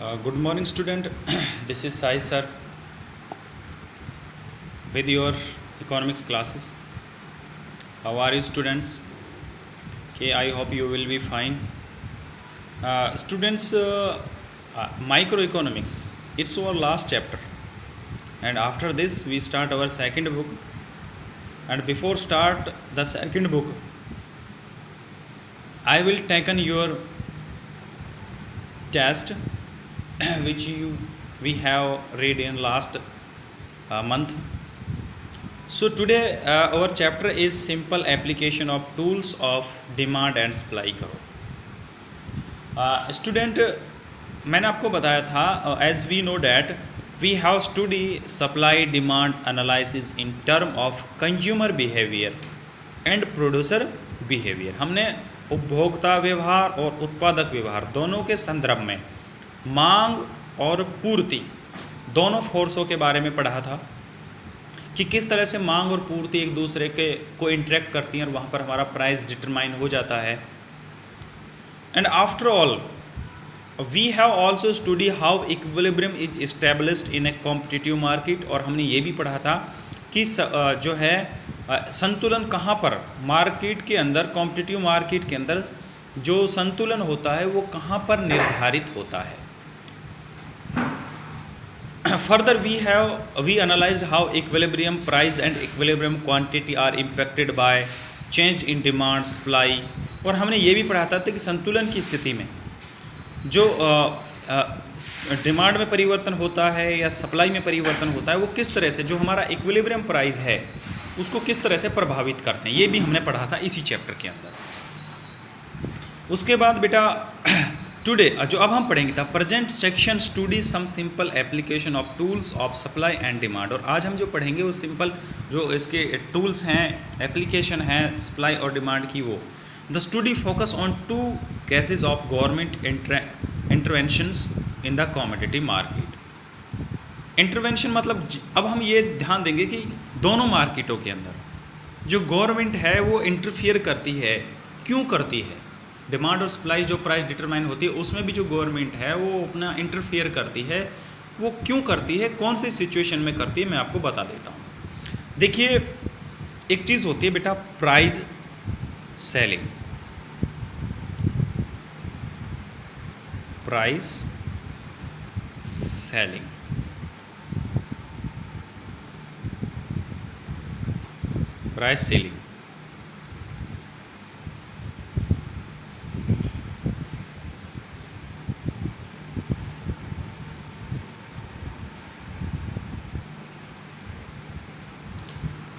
Good morning, student. This is Sai sir with your economics classes. How are you, students? Okay, I hope you will be fine. Students, microeconomics. It's our last chapter, and after this we start our second book. And before start the second book, I will taken your test which we have read in last month. So today our chapter is simple application of tools of demand and supply करो. Student, मैंने आपको बताया था as we know that we have study supply demand analysis in term of consumer behavior and producer behavior. हमने उपभोक्ता व्यवहार और उत्पादक व्यवहार दोनों के संदर्भ में मांग और पूर्ति दोनों फोर्सों के बारे में पढ़ा था कि किस तरह से मांग और पूर्ति एक दूसरे के को इंटरेक्ट करती हैं और वहाँ पर हमारा प्राइस डिटरमाइन हो जाता है. And after all we have also study how equilibrium is established in a competitive market. और हमने ये भी पढ़ा था कि जो है संतुलन कहाँ पर मार्केट के अंदर, कॉम्पिटिटिव मार्केट के अंदर जो संतुलन होता है वो कहाँ पर निर्धारित होता है. Further, we analyzed how equilibrium price and equilibrium quantity are impacted by change in demand supply. और हमने ये भी पढ़ा था कि संतुलन की स्थिति में जो डिमांड में परिवर्तन होता है या सप्लाई में परिवर्तन होता है वो किस तरह से जो हमारा इक्विलिब्रियम प्राइस है उसको किस तरह से प्रभावित करते हैं, ये भी हमने पढ़ा था इसी चैप्टर के अंदर. उसके बाद बेटा टुडे जो अब हम पढ़ेंगे था present section study some simple application of tools of supply and demand. और आज हम जो पढ़ेंगे वो सिंपल जो इसके टूल्स हैं, एप्लीकेशन हैं सप्लाई और डिमांड की. वो the study focus on two cases of government interventions in the commodity market. Intervention मतलब अब हम ये ध्यान देंगे कि दोनों मार्केटों के अंदर जो गवर्नमेंट है वो इंटरफियर करती है. क्यों करती है? डिमांड और सप्लाई जो प्राइस डिटरमाइन होती है उसमें भी जो गवर्नमेंट है वो अपना इंटरफियर करती है. वो क्यों करती है, कौन सी सिचुएशन में करती है, मैं आपको बता देता हूँ. देखिए, एक चीज़ होती है बेटा price selling. Price selling price selling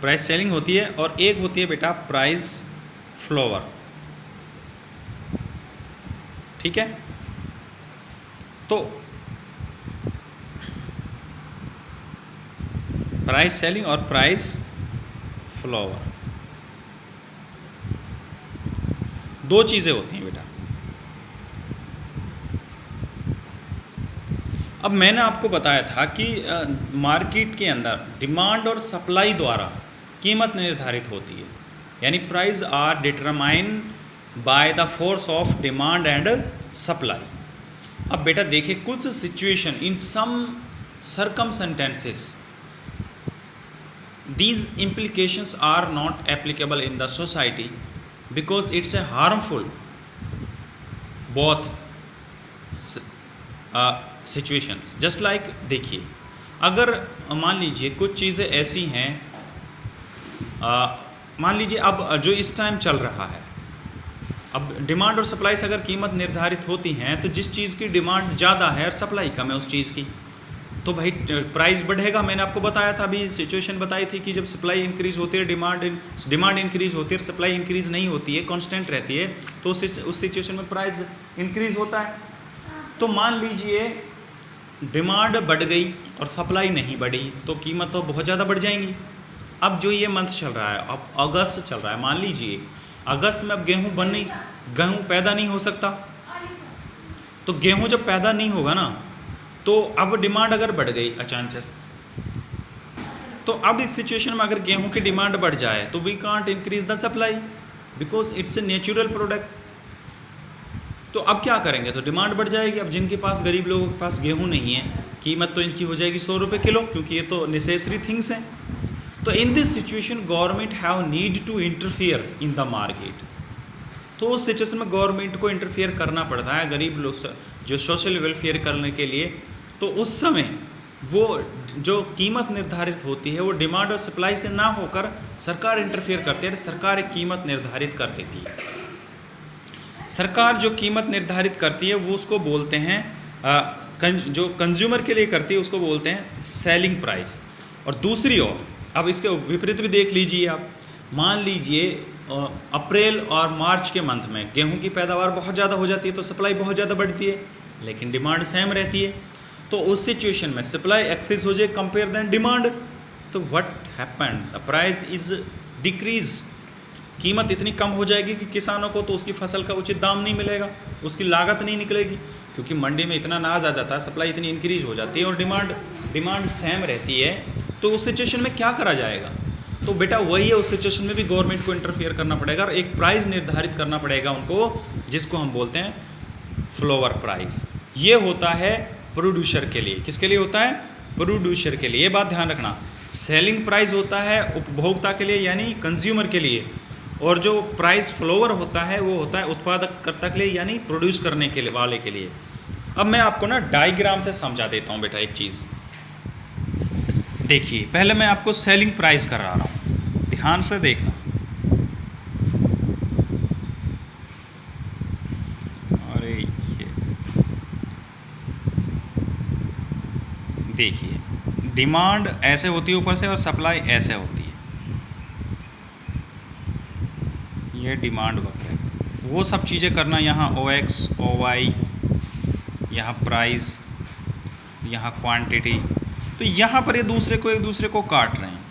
price selling होती है. और एक होती है बेटा प्राइस फ्लोवर. ठीक है, तो प्राइस सेलिंग और प्राइस फ्लोवर दो चीज़ें होती हैं बेटा. अब मैंने आपको बताया था कि मार्केट के अंदर डिमांड और सप्लाई द्वारा कीमत निर्धारित होती है, यानी price are determine by the force of demand and supply. अब बेटा देखिए, कुछ situation in some circumstances these implications are not applicable in the society because it's a harmful both situations. just like देखिए, अगर मान लीजिए कुछ चीज़ें ऐसी हैं, मान लीजिए अब जो इस टाइम चल रहा है, अब डिमांड और सप्लाई से अगर कीमत निर्धारित होती हैं तो जिस चीज़ की डिमांड ज़्यादा है और सप्लाई कम है उस चीज़ की, तो भाई प्राइस बढ़ेगा. मैंने आपको बताया था, अभी सिचुएशन बताई थी कि जब सप्लाई इंक्रीज़ होती है डिमांड इंक्रीज़ होती है और सप्लाई इंक्रीज़ नहीं होती है, कांस्टेंट रहती है, तो उस सिचुएशन में प्राइस इंक्रीज़ होता है. तो मान लीजिए डिमांड बढ़ गई और सप्लाई नहीं बढ़ी तो कीमत तो बहुत ज़्यादा बढ़ जाएंगी. अब जो ये मंथ चल रहा है, अब अगस्त चल रहा है, मान लीजिए अगस्त में अब गेहूँ पैदा नहीं हो सकता. तो गेहूँ जब पैदा नहीं होगा ना, तो अब डिमांड अगर बढ़ गई अचानक, तो अब इस सिचुएशन में अगर गेहूं की डिमांड बढ़ जाए तो we can't increase the supply because it's a natural product. तो अब क्या करेंगे, तो डिमांड बढ़ जाएगी। अब जिनके पास, गरीब लोगों के पास गेहूँ नहीं है, कीमत तो इसकी हो जाएगी 100 रुपये किलो, क्योंकि ये तो नेसेसरी थिंग्स हैं। तो in this situation government have need to interfere in the market. तो उस सिचुएशन में गवर्नमेंट को इंटरफियर करना पड़ता है गरीब लोग जो सोशल वेलफेयर करने के लिए। तो उस समय वो जो कीमत निर्धारित होती है वो डिमांड और सप्लाई से ना होकर सरकार इंटरफियर करती है, सरकार एक कीमत निर्धारित कर देती है। सरकार जो कीमत निर्धारित करती है वो उसको बोलते हैं जो कंज्यूमर के लिए करती है उसको बोलते हैं सेलिंग प्राइस। और दूसरी ओर अब इसके विपरीत भी देख लीजिए आप, मान लीजिए अप्रैल और मार्च के मंथ में गेहूं की पैदावार बहुत ज़्यादा हो जाती है तो सप्लाई बहुत ज़्यादा बढ़ती है, लेकिन डिमांड सेम रहती है। तो उस सिचुएशन में सप्लाई एक्सेस हो जाए कंपेयर देन डिमांड, तो what happened, the price is decrease, कीमत इतनी कम हो जाएगी कि किसानों को तो उसकी फसल का उचित दाम नहीं मिलेगा, उसकी लागत नहीं निकलेगी, क्योंकि मंडी में इतना अनाज आ जाता है, सप्लाई इतनी इंक्रीज हो जाती है और डिमांड सेम रहती है। तो उस सिचुएशन में क्या करा जाएगा, तो बेटा वही है, उस सिचुएशन में भी गवर्नमेंट को इंटरफियर करना पड़ेगा और एक प्राइस निर्धारित करना पड़ेगा उनको, जिसको हम बोलते हैं फ्लोवर प्राइस। ये होता है प्रोड्यूसर के लिए। किसके लिए होता है, प्रोड्यूसर के लिए। ये बात ध्यान रखना, सेलिंग प्राइस होता है उपभोक्ता के लिए यानी कंज्यूमर के लिए, और जो प्राइस फ्लोवर होता है वो होता है उत्पादककर्ता के लिए यानी प्रोड्यूस करने के लिए वाले के लिए। अब मैं आपको ना डायग्राम से समझा देता हूँ बेटा एक चीज़। देखिए पहले मैं आपको सेलिंग प्राइस करा रहा हूँ, ध्यान से देखना। अरे ये देखिए, डिमांड ऐसे होती है ऊपर से और सप्लाई ऐसे होती है, ये डिमांड वक्र है। वो सब चीज़ें करना यहाँ OX OY, यहाँ प्राइस, यहाँ क्वांटिटी, तो यहाँ पर ये एक दूसरे को काट रहे हैं।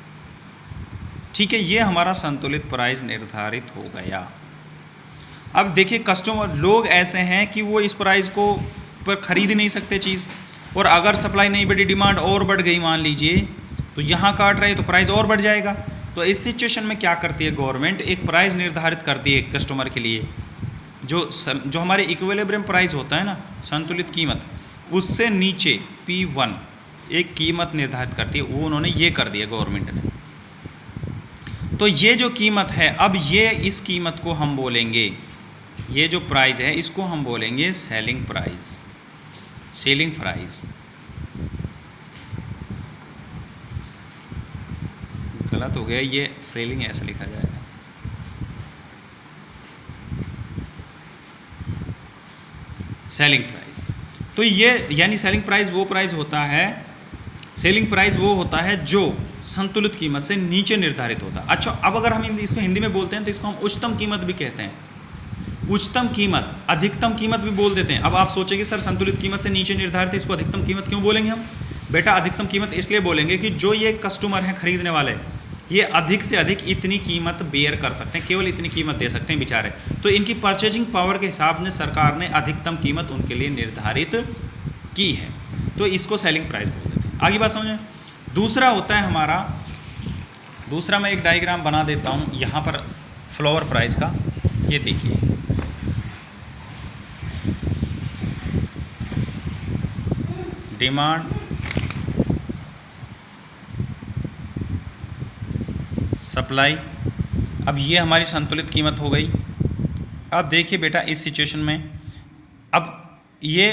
ठीक है, ये हमारा संतुलित प्राइस निर्धारित हो गया। अब देखिए कस्टमर लोग ऐसे हैं कि वो इस प्राइस को पर खरीद नहीं सकते चीज़, और अगर सप्लाई नहीं बढ़ी डिमांड और बढ़ गई मान लीजिए, तो यहाँ काट रहे तो प्राइस और बढ़ जाएगा। तो इस सिचुएशन में क्या करती है गवर्नमेंट, एक प्राइस निर्धारित करती है कस्टमर के लिए, जो हमारे इक्विलिब्रियम प्राइस होता है ना, संतुलित कीमत, उससे नीचे P1 एक कीमत निर्धारित करती है। वो उन्होंने ये कर दिया गवर्नमेंट ने। तो ये जो कीमत है, अब ये इस कीमत को हम बोलेंगे, ये जो प्राइस है इसको हम बोलेंगे सेलिंग प्राइस। सेलिंग प्राइस गलत हो गया, ये सेलिंग ऐसे लिखा जाएगा। सेलिंग प्राइस, तो ये यानी सेलिंग प्राइस वो प्राइस होता है, सेलिंग प्राइस वो होता है जो संतुलित कीमत से नीचे निर्धारित होता है। अच्छा, अब अगर हम इसको हिंदी में बोलते हैं तो इसको हम उच्चतम कीमत भी कहते हैं। उच्चतम कीमत, अधिकतम कीमत भी बोल देते हैं। अब आप सोचेंगे सर संतुलित कीमत से नीचे निर्धारित है, इसको अधिकतम कीमत क्यों बोलेंगे हम? बेटा अधिकतम कीमत इसलिए बोलेंगे कि जो ये कस्टमर हैं खरीदने वाले, ये अधिक से अधिक इतनी कीमत बेयर कर सकते हैं, केवल इतनी कीमत दे सकते हैं बेचारे। तो इनकी परचेजिंग पावर के हिसाब से सरकार ने अधिकतम कीमत उनके लिए निर्धारित की है, तो इसको सेलिंग प्राइस बोल देते हैं। आगे बात समझें। दूसरा होता है हमारा, दूसरा मैं एक डायग्राम बना देता हूँ यहाँ पर फ्लोवर प्राइस का। ये देखिए, डिमांड, सप्लाई, अब ये हमारी संतुलित कीमत हो गई। अब देखिए बेटा इस सिचुएशन में, अब ये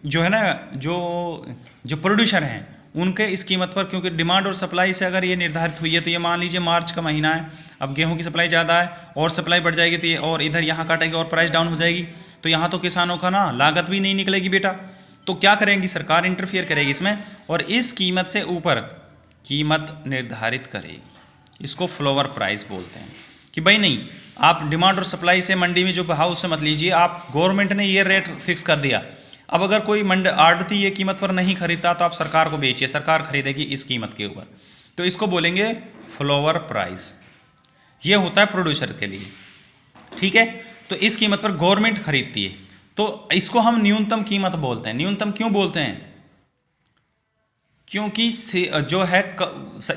जो है ना, जो प्रोड्यूसर हैं उनके इस कीमत पर, क्योंकि डिमांड और सप्लाई से अगर ये निर्धारित हुई है, तो ये मान लीजिए मार्च का महीना है, अब गेहूं की सप्लाई ज़्यादा है और सप्लाई बढ़ जाएगी, तो ये और इधर यहाँ काटेगी और प्राइस डाउन हो जाएगी, तो यहाँ तो किसानों का ना लागत भी नहीं निकलेगी बेटा। तो क्या करेंगी, सरकार इंटरफियर करेगी इसमें और इस कीमत से ऊपर कीमत निर्धारित करेगी। इसको फ्लोवर प्राइस बोलते हैं कि भाई नहीं, आप डिमांड और सप्लाई से मंडी में जो भाव उससे मत लीजिए, आप गवर्नमेंट ने ये रेट फिक्स कर दिया। अब अगर कोई आढ़ती ये कीमत पर नहीं खरीदता तो आप सरकार को बेचिए, सरकार खरीदेगी इस कीमत के ऊपर, तो इसको बोलेंगे फ्लोवर प्राइस। ये होता है प्रोड्यूसर के लिए, ठीक है। तो इस कीमत पर गवर्नमेंट खरीदती है, तो इसको हम न्यूनतम कीमत बोलते हैं। न्यूनतम क्यों बोलते हैं? क्योंकि जो है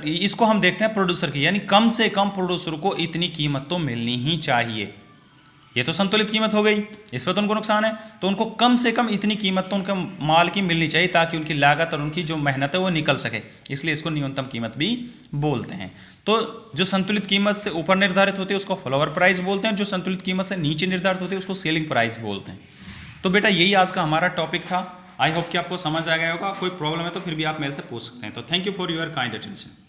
इसको हम देखते हैं प्रोड्यूसर की, यानी कम से कम प्रोड्यूसर को इतनी कीमत तो मिलनी ही चाहिए। ये तो संतुलित कीमत हो गई, इस पर तो उनको नुकसान है, तो उनको कम से कम इतनी कीमत तो उनके माल की मिलनी चाहिए ताकि उनकी लागत और उनकी जो मेहनत है वो निकल सके, इसलिए इसको न्यूनतम कीमत भी बोलते हैं। तो जो संतुलित कीमत से ऊपर निर्धारित होती है उसको फ्लोर प्राइस बोलते हैं, जो संतुलित कीमत से नीचे निर्धारित होती है उसको सेलिंग प्राइस बोलते हैं। तो बेटा यही आज का हमारा टॉपिक था। आई होप कि आपको समझ आ गया होगा। कोई प्रॉब्लम है तो फिर भी आप मेरे से पूछ सकते हैं। तो thank you for your kind attention.